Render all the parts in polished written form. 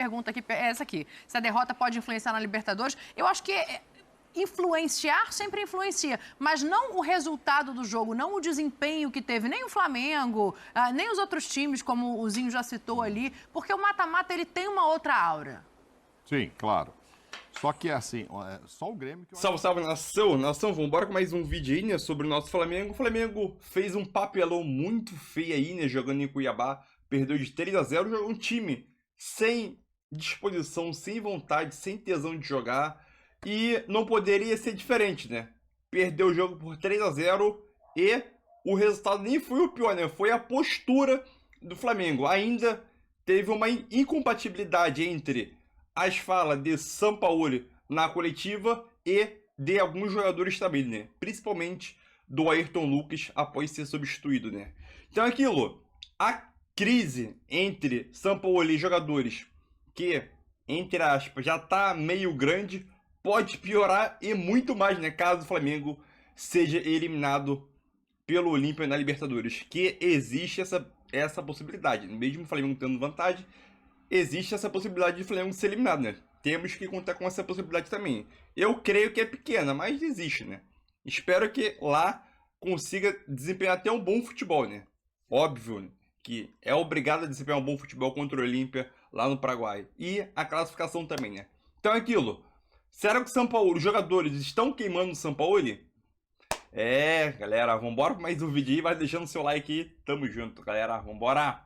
pergunta aqui é essa aqui. Se a derrota pode influenciar na Libertadores, eu acho que influenciar sempre influencia, mas não o resultado do jogo, não o desempenho que teve, nem o Flamengo, nem os outros times, como o Zinho já citou ali, porque o mata-mata ele tem uma outra aura. Sim, claro. Só que assim, só o Grêmio... Salve, salve, nação! Nação, vambora com mais um vídeo aí, né, sobre o nosso Flamengo. O Flamengo fez um papelão muito feio aí, né, jogando em Cuiabá. Perdeu de 3-0, jogou um time sem disposição, sem vontade, sem tesão de jogar. E não poderia ser diferente, né? Perdeu o jogo por 3-0 e o resultado nem foi o pior, né? Foi a postura do Flamengo. Ainda teve uma incompatibilidade entre as falas de Sampaoli na coletiva e de alguns jogadores também, né? Principalmente do Ayrton Lucas após ser substituído, né? Então é aquilo, a crise entre Sampaoli e jogadores que, entre aspas, já tá meio grande, pode piorar e muito mais, né? Caso o Flamengo seja eliminado pelo Olímpia na Libertadores. Que existe essa possibilidade. Mesmo o Flamengo tendo vantagem, existe essa possibilidade de o Flamengo ser eliminado, né? Temos que contar com essa possibilidade também. Eu creio que é pequena, mas existe, né? Espero que lá consiga desempenhar até um bom futebol, né? Óbvio, né? Que é obrigado a desempenhar um bom futebol contra o Olímpia lá no Paraguai. E a classificação também, né? Então é aquilo. Será que o Sampaoli, os jogadores estão queimando o Sampaoli? Galera, vambora para mais um vídeo aí, vai deixando seu like aí, tamo junto, galera, vambora,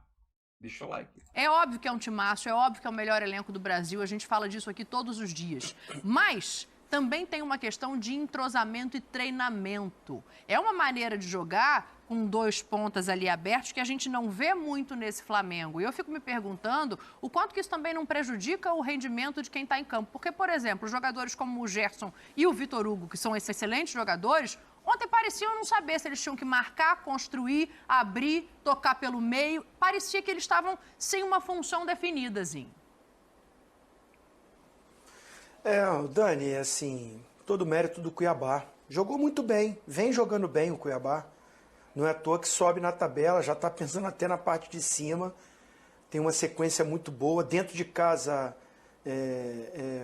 deixa o like. É óbvio que é um timaço, é óbvio que é o melhor elenco do Brasil, a gente fala disso aqui todos os dias, mas também tem uma questão de entrosamento e treinamento. É uma maneira de jogar com dois pontas ali abertos que a gente não vê muito nesse Flamengo. E eu fico me perguntando o quanto que isso também não prejudica o rendimento de quem está em campo. Porque, por exemplo, jogadores como o Gerson e o Vitor Hugo, que são esses excelentes jogadores, ontem pareciam não saber se eles tinham que marcar, construir, abrir, tocar pelo meio. Parecia que eles estavam sem uma função definida, Zinho. Dani, assim, todo mérito do Cuiabá. Jogou muito bem, vem jogando bem o Cuiabá. Não é à toa que sobe na tabela, já está pensando até na parte de cima. Tem uma sequência muito boa. Dentro de casa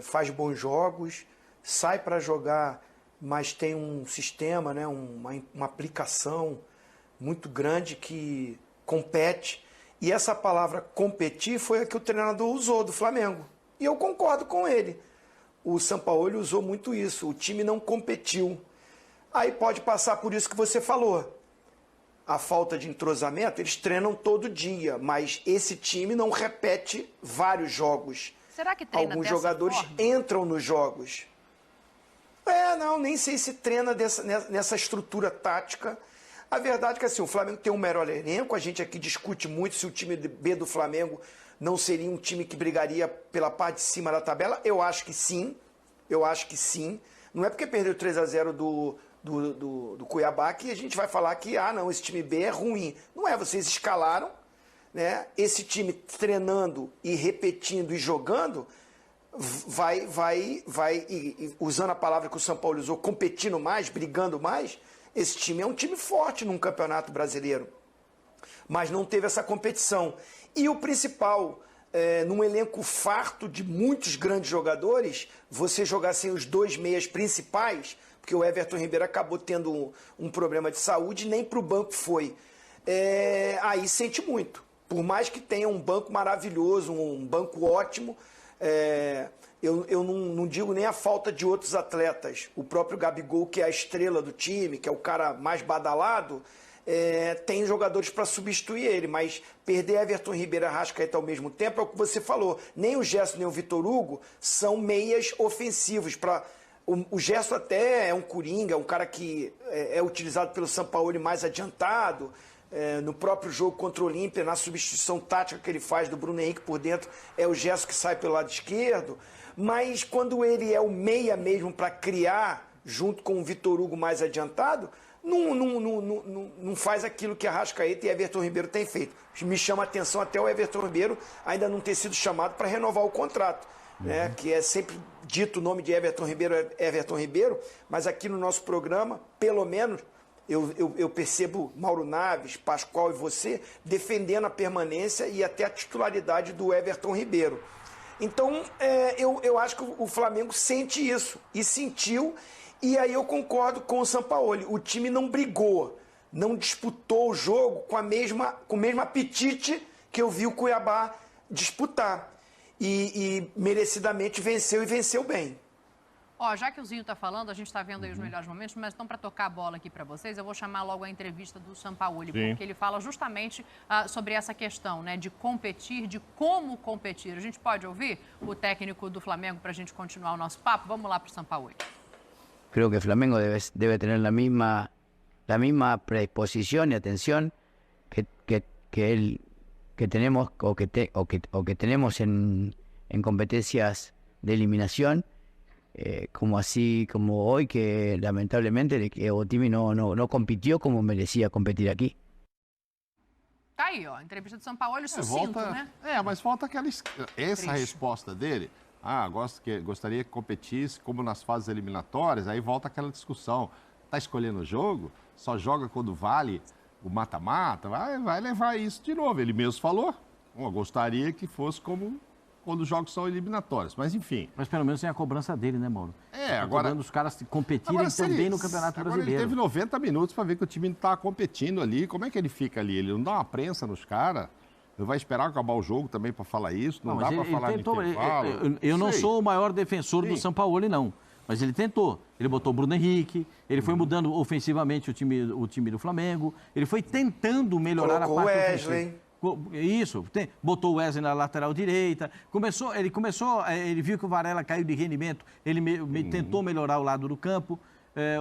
faz bons jogos, sai para jogar, mas tem um sistema, né, uma aplicação muito grande que compete. E essa palavra competir foi a que o treinador usou do Flamengo. E eu concordo com ele. O Sampaoli usou muito isso, o time não competiu. Aí pode passar por isso que você falou. A falta de entrosamento, eles treinam todo dia, mas esse time não repete vários jogos. Será que treina Alguns dessa jogadores forma? entram nos jogos. Nem sei se treina nessa estrutura tática. A verdade é que assim, o Flamengo tem um melhor elenco, a gente aqui discute muito se o time B do Flamengo não seria um time que brigaria pela parte de cima da tabela. Eu acho que sim, Não é porque perdeu 3-0 do Cuiabá que a gente vai falar que, não, esse time B é ruim. Não é, vocês escalaram, né? Esse time treinando e repetindo e jogando, e usando a palavra que o São Paulo usou, competindo mais, brigando mais, esse time é um time forte num campeonato brasileiro. Mas não teve essa competição. E o principal, num elenco farto de muitos grandes jogadores, você jogar sem os dois meias principais, porque o Everton Ribeiro acabou tendo um problema de saúde, nem para o banco foi. Aí sente muito. Por mais que tenha um banco maravilhoso, um banco ótimo, eu não digo nem a falta de outros atletas. O próprio Gabigol, que é a estrela do time, que é o cara mais badalado, tem jogadores para substituir ele, mas perder Everton Ribeiro e Arrascaeta ao mesmo tempo é o que você falou. Nem o Gerson nem o Vitor Hugo são meias ofensivos. O Gerson até é um coringa, um cara que é utilizado pelo Sampaoli mais adiantado. No próprio jogo contra o Olímpia, na substituição tática que ele faz do Bruno Henrique por dentro, é o Gerson que sai pelo lado esquerdo. Mas quando ele é o meia mesmo para criar, junto com o Vitor Hugo mais adiantado, não faz aquilo que Arrascaeta e Everton Ribeiro têm feito. Me chama a atenção até o Everton Ribeiro ainda não ter sido chamado para renovar o contrato. Né, que é sempre dito o nome de Everton Ribeiro, mas aqui no nosso programa, pelo menos, eu percebo Mauro Naves, Pascoal e você defendendo a permanência e até a titularidade do Everton Ribeiro. Então, eu acho que o Flamengo sente isso, e sentiu, e aí eu concordo com o Sampaoli. O time não brigou, não disputou o jogo com o mesmo apetite que eu vi o Cuiabá disputar. E merecidamente venceu, e venceu bem. Ó, já que o Zinho tá falando, a gente tá vendo aí os melhores momentos, mas então para tocar a bola aqui para vocês, eu vou chamar logo a entrevista do Sampaoli, porque ele fala justamente sobre essa questão, né, de competir, de como competir. A gente pode ouvir o técnico do Flamengo para a gente continuar o nosso papo? Vamos lá para o Sampaoli. Creo que Flamengo debe tener la misma predisposición y atención que tenemos o que tenemos en competencias de eliminación. Como hoy, que lamentablemente o time no compitió como merecía competir aqui. Tá aí, ó, entrevista do Sampaoli, sucinto, né? Mas falta essa resposta dele. Gostaria que competisse como nas fases eliminatórias, aí volta aquela discussão. Tá escolhendo o jogo, só joga quando vale o mata-mata, vai levar isso de novo. Ele mesmo falou, gostaria que fosse como quando os jogos são eliminatórios, mas enfim. Mas pelo menos tem a cobrança dele, né, Mauro? Agora os caras competirem também no Campeonato Brasileiro. Ele teve 90 minutos para ver que o time não está competindo ali. Como é que ele fica ali? Ele não dá uma prensa nos caras? Ele vai esperar acabar o jogo também para falar isso? Não dá para falar no intervalo? Eu não sou o maior defensor do Sampaoli, não. Mas ele tentou. Ele botou o Bruno Henrique, ele foi mudando ofensivamente o time do Flamengo, ele foi tentando melhorar a parte ofensiva. Isso, botou o Wesley na lateral direita, ele viu que o Varela caiu de rendimento, ele tentou melhorar o lado do campo.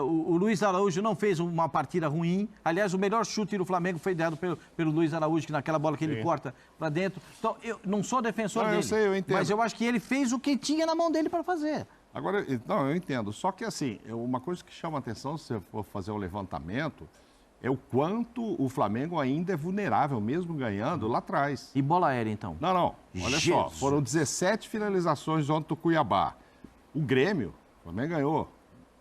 O Luiz Araújo não fez uma partida ruim. Aliás, o melhor chute do Flamengo foi dado pelo Luiz Araújo, que naquela bola que ele corta para dentro. Então, eu não sou defensor dele, eu entendo. mas eu acho que ele fez o que tinha na mão dele para fazer. Agora, eu entendo. Só que, assim, uma coisa que chama atenção, se você for fazer um levantamento, é o quanto o Flamengo ainda é vulnerável, mesmo ganhando lá atrás. E bola aérea, então? Não. Olha só, foram 17 finalizações ontem do Cuiabá. O Grêmio, o Flamengo ganhou,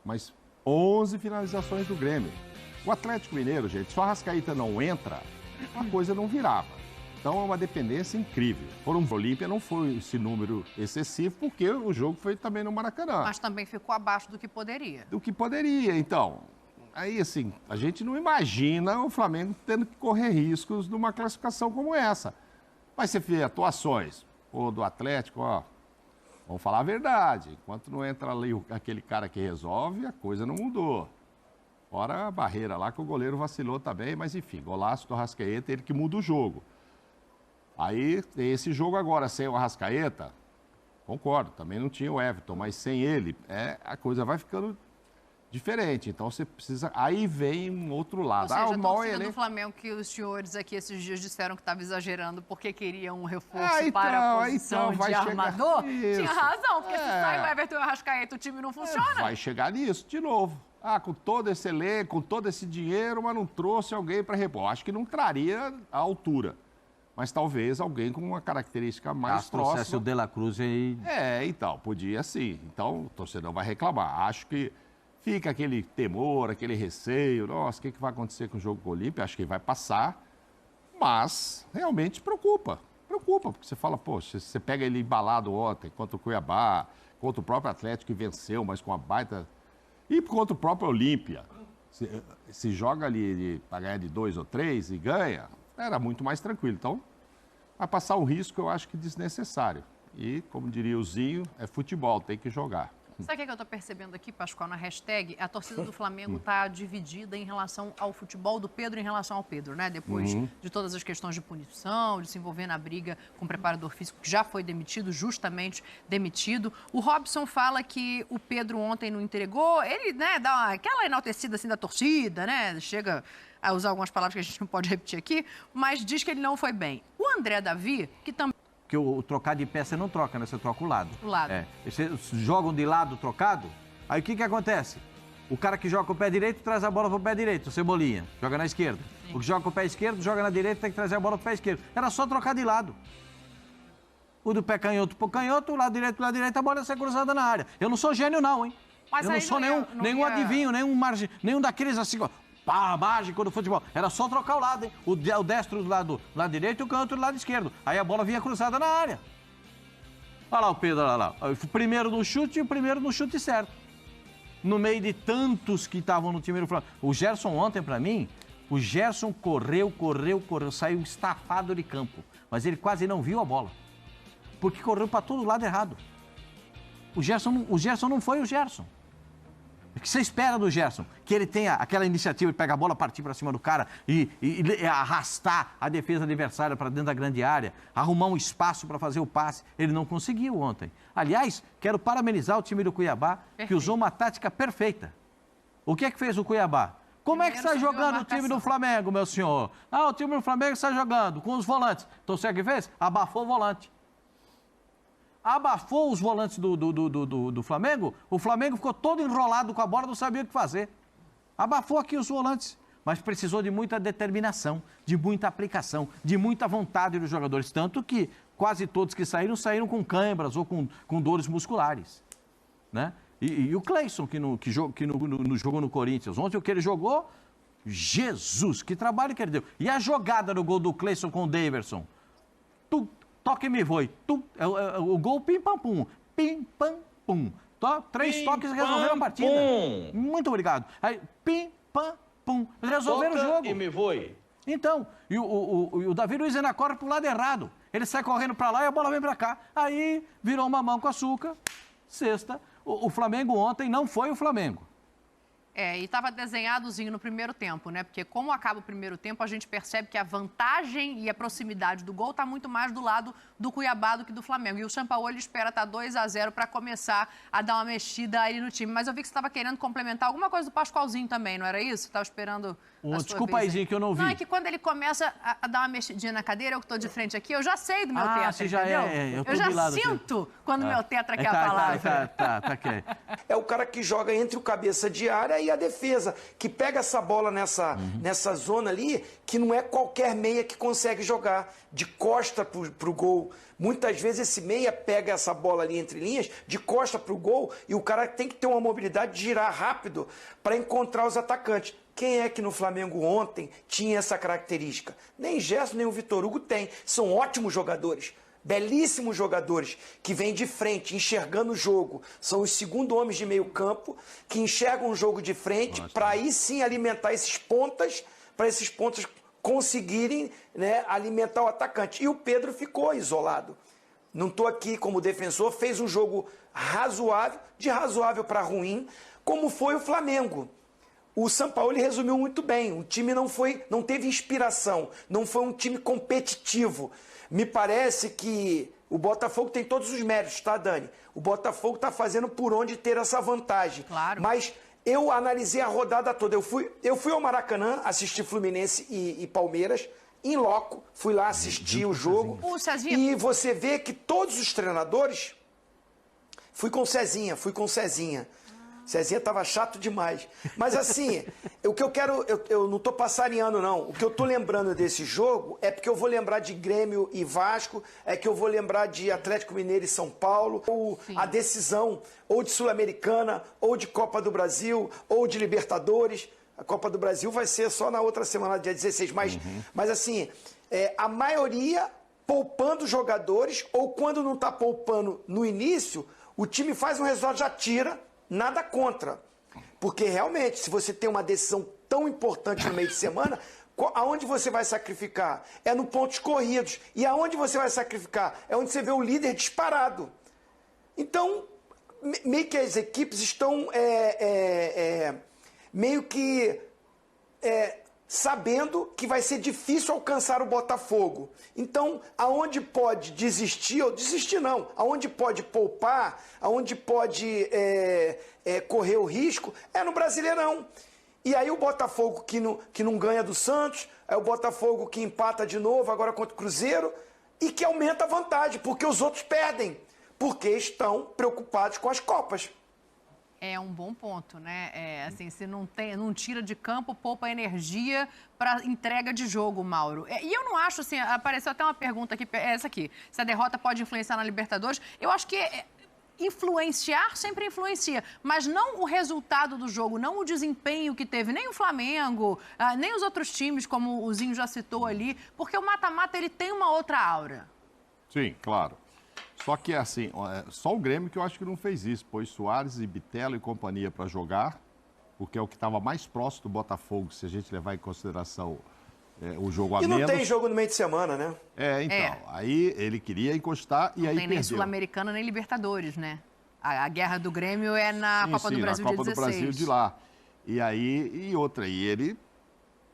mas 11 finalizações do Grêmio. O Atlético Mineiro, gente, se o Arrascaeta não entra, a coisa não virava. Então é uma dependência incrível. O Olímpia não foi esse número excessivo, porque o jogo foi também no Maracanã. Mas também ficou abaixo do que poderia. Então. Aí, assim, a gente não imagina o Flamengo tendo que correr riscos numa classificação como essa. Mas você vê atuações do Atlético, vamos falar a verdade. Enquanto não entra ali aquele cara que resolve, a coisa não mudou. Fora a barreira lá que o goleiro vacilou também, mas enfim, golaço do Arrascaeta, ele que muda o jogo. Aí, esse jogo agora, sem o Arrascaeta, concordo, também não tinha o Everton, mas sem ele, a coisa vai ficando diferente. Então, você precisa... Aí vem um outro lado. Ou seja, a torcida do Flamengo, que os senhores aqui esses dias disseram que estava exagerando porque queriam um reforço para a posição de armador, tinha razão, porque se sai o Everton e o Arrascaeta, o time não funciona. Vai chegar nisso de novo. Com todo esse elenco, com todo esse dinheiro, mas não trouxe alguém para repor. Acho que não traria a altura. Mas talvez alguém com uma característica mais próxima. Trouxesse o De La Cruz aí... então, podia sim. Então, o torcedor vai reclamar. Acho que fica aquele temor, aquele receio. Nossa, o que vai acontecer com o jogo com o Olímpia? Acho que vai passar. Mas, realmente, preocupa. Preocupa, porque você fala, poxa, você pega ele embalado ontem contra o Cuiabá, contra o próprio Atlético que venceu, mas com uma baita... E contra o próprio Olímpia. Se joga ali para ganhar de 2 ou 3 e ganha, era muito mais tranquilo. Então, vai passar um risco, eu acho que desnecessário. E, como diria o Zinho, é futebol, tem que jogar. Sabe o que eu estou percebendo aqui, Pascoal, na hashtag? A torcida do Flamengo está dividida em relação ao futebol do Pedro em relação ao Pedro, né? Depois de todas as questões de punição, de se envolver na briga com o preparador físico, que já foi demitido, justamente demitido. O Robson fala que o Pedro ontem não entregou. Ele, né, dá aquela enaltecida assim da torcida, né? Chega a usar algumas palavras que a gente não pode repetir aqui, mas diz que ele não foi bem. O André Davi, que também... Porque o trocar de pé você não troca, né? Você troca o lado. O lado. Vocês jogam de lado trocado, aí o que acontece? O cara que joga com o pé direito traz a bola pro pé direito, o Cebolinha, joga na esquerda. Sim. O que joga com o pé esquerdo, joga na direita, tem que trazer a bola pro pé esquerdo. Era só trocar de lado. O do pé canhoto pro canhoto, o lado direito, a bola ia ser cruzada na área. Eu não sou gênio não, hein? Mas eu não sou nenhum adivinho, nenhum daqueles assim... mágico do futebol. Era só trocar o lado, hein? O destro do lado direito e o canto do lado esquerdo. Aí a bola vinha cruzada na área. Olha lá o Pedro, olha lá. O primeiro no chute e o primeiro no chute certo. No meio de tantos que estavam no time do Flamengo. O Gerson ontem, para mim, o Gerson correu, saiu estafado de campo. Mas ele quase não viu a bola. Porque correu para todo lado errado. O Gerson não foi o Gerson. O que você espera do Gerson? Que ele tenha aquela iniciativa de pegar a bola, partir para cima do cara e arrastar a defesa adversária para dentro da grande área, arrumar um espaço para fazer o passe. Ele não conseguiu ontem. Aliás, quero parabenizar o time do Cuiabá, que usou uma tática perfeita. O que é que fez o Cuiabá? Como é que está jogando o time do Flamengo, meu senhor? O time do Flamengo está jogando com os volantes. Então, sabe o que fez? Abafou o volante. Abafou os volantes do Flamengo, o Flamengo ficou todo enrolado com a bola, não sabia o que fazer. Abafou aqui os volantes, mas precisou de muita determinação, de muita aplicação, de muita vontade dos jogadores, tanto que quase todos que saíram com câimbras ou com dores musculares, né? E o Cleison, que jogou no Corinthians, ontem o que ele jogou, Jesus, que trabalho que ele deu. E a jogada no gol do Cleison com o Daverson, toque me voe. O gol pim-pam-pum. Pim-pam-pum. 3 toques resolveram a partida. Muito obrigado. Aí, pim-pam-pum. Resolveram o jogo. E me voe. Então, o Davi Luiz ainda corre pro lado errado. Ele sai correndo para lá e a bola vem para cá. Aí, virou mamão com açúcar. Sexta. O Flamengo ontem não foi o Flamengo. E estava desenhadozinho no primeiro tempo, né? Porque como acaba o primeiro tempo, a gente percebe que a vantagem e a proximidade do gol está muito mais do lado do Cuiabá do que do Flamengo. E o Sampaoli espera estar 2-0 para começar a dar uma mexida aí no time. Mas eu vi que você estava querendo complementar alguma coisa do Pascoalzinho também, não era isso? Você estava esperando Desculpa aí, que eu não vi. Não, é que quando ele começa a dar uma mexidinha na cadeira, eu que estou de frente aqui, eu já sei do meu tetra, você já entendeu? Eu já sinto quando meu tetra quer a palavra. Tá ok. É o cara que joga entre o cabeça de área e a defesa, que pega essa bola nessa zona ali, que não é qualquer meia que consegue jogar de costa pro gol. Muitas vezes esse meia pega essa bola ali entre linhas, de costa pro gol, e o cara tem que ter uma mobilidade de girar rápido para encontrar os atacantes. Quem é que no Flamengo ontem tinha essa característica? Nem Gerson, nem o Vitor Hugo tem. São ótimos jogadores. Belíssimos jogadores que vêm de frente, enxergando o jogo. São os segundo homens de meio campo que enxergam o jogo de frente para aí sim alimentar esses pontas, para esses pontas conseguirem, né, alimentar o atacante. E o Pedro ficou isolado. Não estou aqui como defensor, fez um jogo razoável, de razoável para ruim, como foi o Flamengo. O Sampaoli resumiu muito bem. O time não teve inspiração, não foi um time competitivo. Me parece que o Botafogo tem todos os méritos, tá, Dani? O Botafogo está fazendo por onde ter essa vantagem. Claro. Mas eu analisei a rodada toda. Eu fui ao Maracanã assistir Fluminense e Palmeiras, em loco. Fui lá assistir o jogo. E você vê que todos os treinadores... Fui com o Cezinha. Cezinha estava chato demais. Mas assim, o que eu quero... Eu não estou passarinhando, não. O que eu estou lembrando desse jogo é porque eu vou lembrar de Grêmio e Vasco, é que eu vou lembrar de Atlético Mineiro e São Paulo, ou a decisão ou de Sul-Americana, ou de Copa do Brasil, ou de Libertadores. A Copa do Brasil vai ser só na outra semana, dia 16. Mas assim, a maioria poupando jogadores, ou quando não está poupando no início, o time faz um resultado, já tira... Nada contra, porque realmente, se você tem uma decisão tão importante no meio de semana, aonde você vai sacrificar? É no pontos corridos. E aonde você vai sacrificar? É onde você vê o líder disparado. Então, meio que as equipes estão meio que sabendo que vai ser difícil alcançar o Botafogo. Então, aonde pode desistir, ou desistir não, aonde pode poupar, aonde pode correr o risco, é no Brasileirão. E aí o Botafogo que não ganha do Santos, é o Botafogo que empata de novo, agora contra o Cruzeiro, e que aumenta a vantagem, porque os outros perdem, porque estão preocupados com as Copas. É um bom ponto, né? Assim, se não tira de campo, poupa energia para entrega de jogo, Mauro. E eu não acho, assim, apareceu até uma pergunta aqui, essa aqui, se a derrota pode influenciar na Libertadores. Eu acho que influenciar sempre influencia, mas não o resultado do jogo, não o desempenho que teve, nem o Flamengo, nem os outros times, como o Zinho já citou ali, porque o mata-mata, ele tem uma outra aura. Sim, claro. Só que, assim, só o Grêmio que eu acho que não fez isso. Pôs Soares e Bitelo e companhia para jogar, porque é o que estava mais próximo do Botafogo, se a gente levar em consideração o jogo a menos. E não tem jogo no meio de semana, né? Aí ele queria encostar e aí perdeu. Não tem nem Sul-Americana nem Libertadores, né? A guerra do Grêmio é na Copa do Brasil na Copa de 16. do Brasil de lá. E aí, ele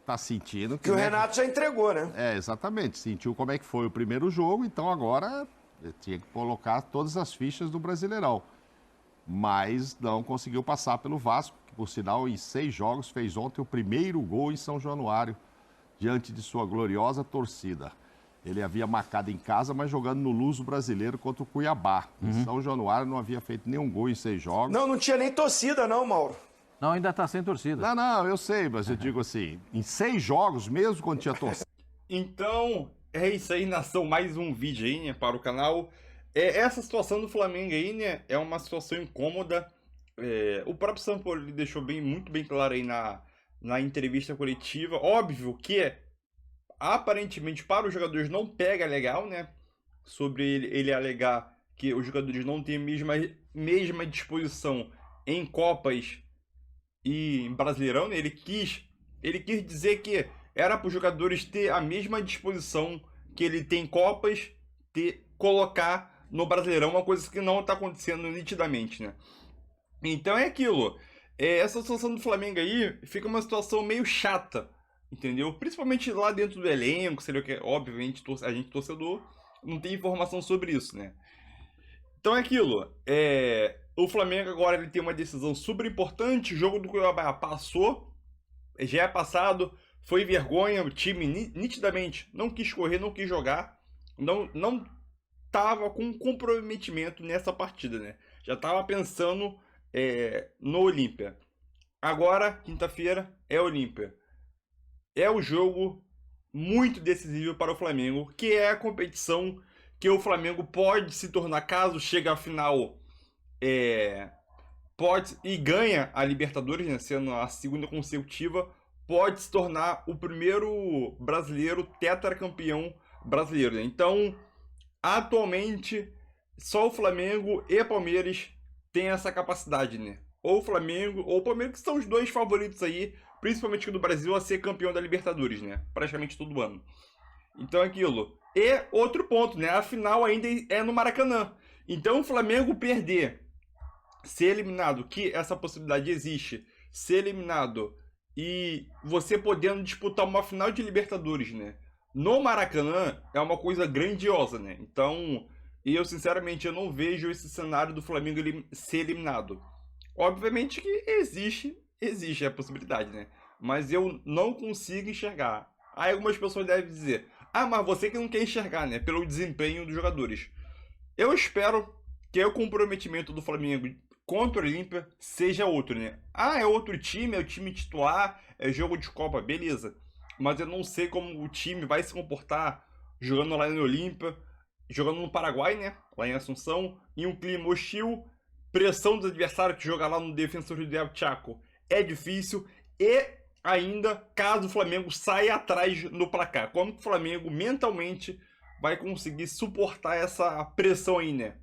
tá sentindo que o Renato já entregou, né? Exatamente. Sentiu como é que foi o primeiro jogo, então agora tinha que colocar todas as fichas do Brasileirão. Mas não conseguiu passar pelo Vasco, que por sinal em 6 jogos fez ontem o primeiro gol em São Januário, diante de sua gloriosa torcida. Ele havia marcado em casa, mas jogando no Luso Brasileiro contra o Cuiabá. Em São Januário não havia feito nenhum gol em 6 jogos. Não tinha nem torcida não, Mauro. Não, ainda está sem torcida. Não, eu sei, mas eu digo assim, em 6 jogos, mesmo quando tinha torcida. Então, é isso aí, nação. Mais um vídeo aí, né, para o canal. Essa situação do Flamengo aí, né, é uma situação incômoda. O próprio São Paulo deixou muito bem claro aí na entrevista coletiva. Óbvio que, aparentemente, para os jogadores não pega legal, né? Sobre ele alegar que os jogadores não têm a mesma disposição em Copas e em Brasileirão, né? Ele quis dizer que era para os jogadores ter a mesma disposição que ele tem em Copas, colocar no Brasileirão, uma coisa que não está acontecendo nitidamente, né? Então é aquilo. Essa situação do Flamengo aí fica uma situação meio chata, entendeu? Principalmente lá dentro do elenco, seria que, obviamente, a gente torcedor não tem informação sobre isso, né? Então é aquilo. O Flamengo agora ele tem uma decisão super importante. O jogo do Cuiabá passou, já é passado, foi vergonha. O time nitidamente não quis correr, não quis jogar, não tava com comprometimento nessa partida, né? Já tava pensando no Olímpia. Agora, quinta-feira, é Olímpia. É o jogo muito decisivo para o Flamengo, que é a competição que o Flamengo pode se tornar, caso chegue à final, pode e ganha a Libertadores, né, sendo a segunda consecutiva, pode se tornar o primeiro brasileiro tetracampeão brasileiro, né? Então, atualmente, só o Flamengo e Palmeiras têm essa capacidade, né? Ou o Flamengo ou o Palmeiras, que são os dois favoritos aí, principalmente aqui do Brasil, a ser campeão da Libertadores, né? Praticamente todo ano. Então é aquilo. E outro ponto, né? A final ainda é no Maracanã. Então o Flamengo perder, ser eliminado, que essa possibilidade existe, ser eliminado e você podendo disputar uma final de Libertadores, né? No Maracanã é uma coisa grandiosa, né? Então, eu sinceramente eu não vejo esse cenário do Flamengo ser eliminado. Obviamente que existe a possibilidade, né? Mas eu não consigo enxergar. Aí algumas pessoas devem dizer, mas você que não quer enxergar, né? Pelo desempenho dos jogadores. Eu espero que o comprometimento do Flamengo contra o Olímpia seja outro, né? É outro time, é o time titular, é jogo de Copa, beleza. Mas eu não sei como o time vai se comportar jogando lá no Olímpia, jogando no Paraguai, né? Lá em Assunção, em um clima hostil, pressão do adversário que joga lá no Defensor del Chaco é difícil, e ainda caso o Flamengo saia atrás no placar. Como que o Flamengo mentalmente vai conseguir suportar essa pressão aí, né?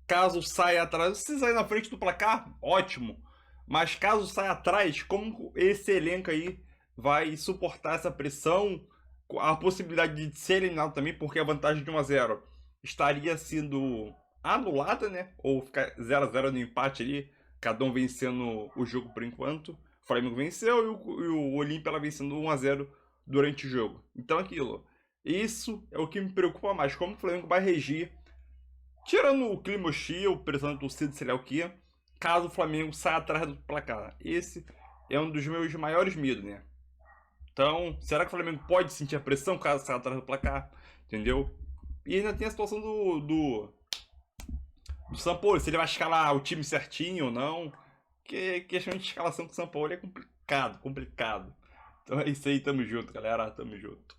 Caso saia atrás, se sair na frente do placar, ótimo. Mas caso saia atrás, como esse elenco aí vai suportar essa pressão? A possibilidade de ser eliminado também, porque a vantagem de 1-0 estaria sendo anulada, né? Ou ficar 0-0 no empate ali, cada um vencendo o jogo por enquanto. O Flamengo venceu e o Olímpia ela vencendo 1-0 durante o jogo. Então aquilo. Isso é o que me preocupa mais. Como o Flamengo vai regir, tirando o clima hostil, pressão da torcida, sei lá o que, caso o Flamengo saia atrás do placar. Esse é um dos meus maiores medos, né? Então, será que o Flamengo pode sentir a pressão caso saia atrás do placar? Entendeu? E ainda tem a situação do São Paulo, se ele vai escalar o time certinho ou não. Porque questão de escalação com o São Paulo é complicado. Então é isso aí, tamo junto, galera. Tamo junto.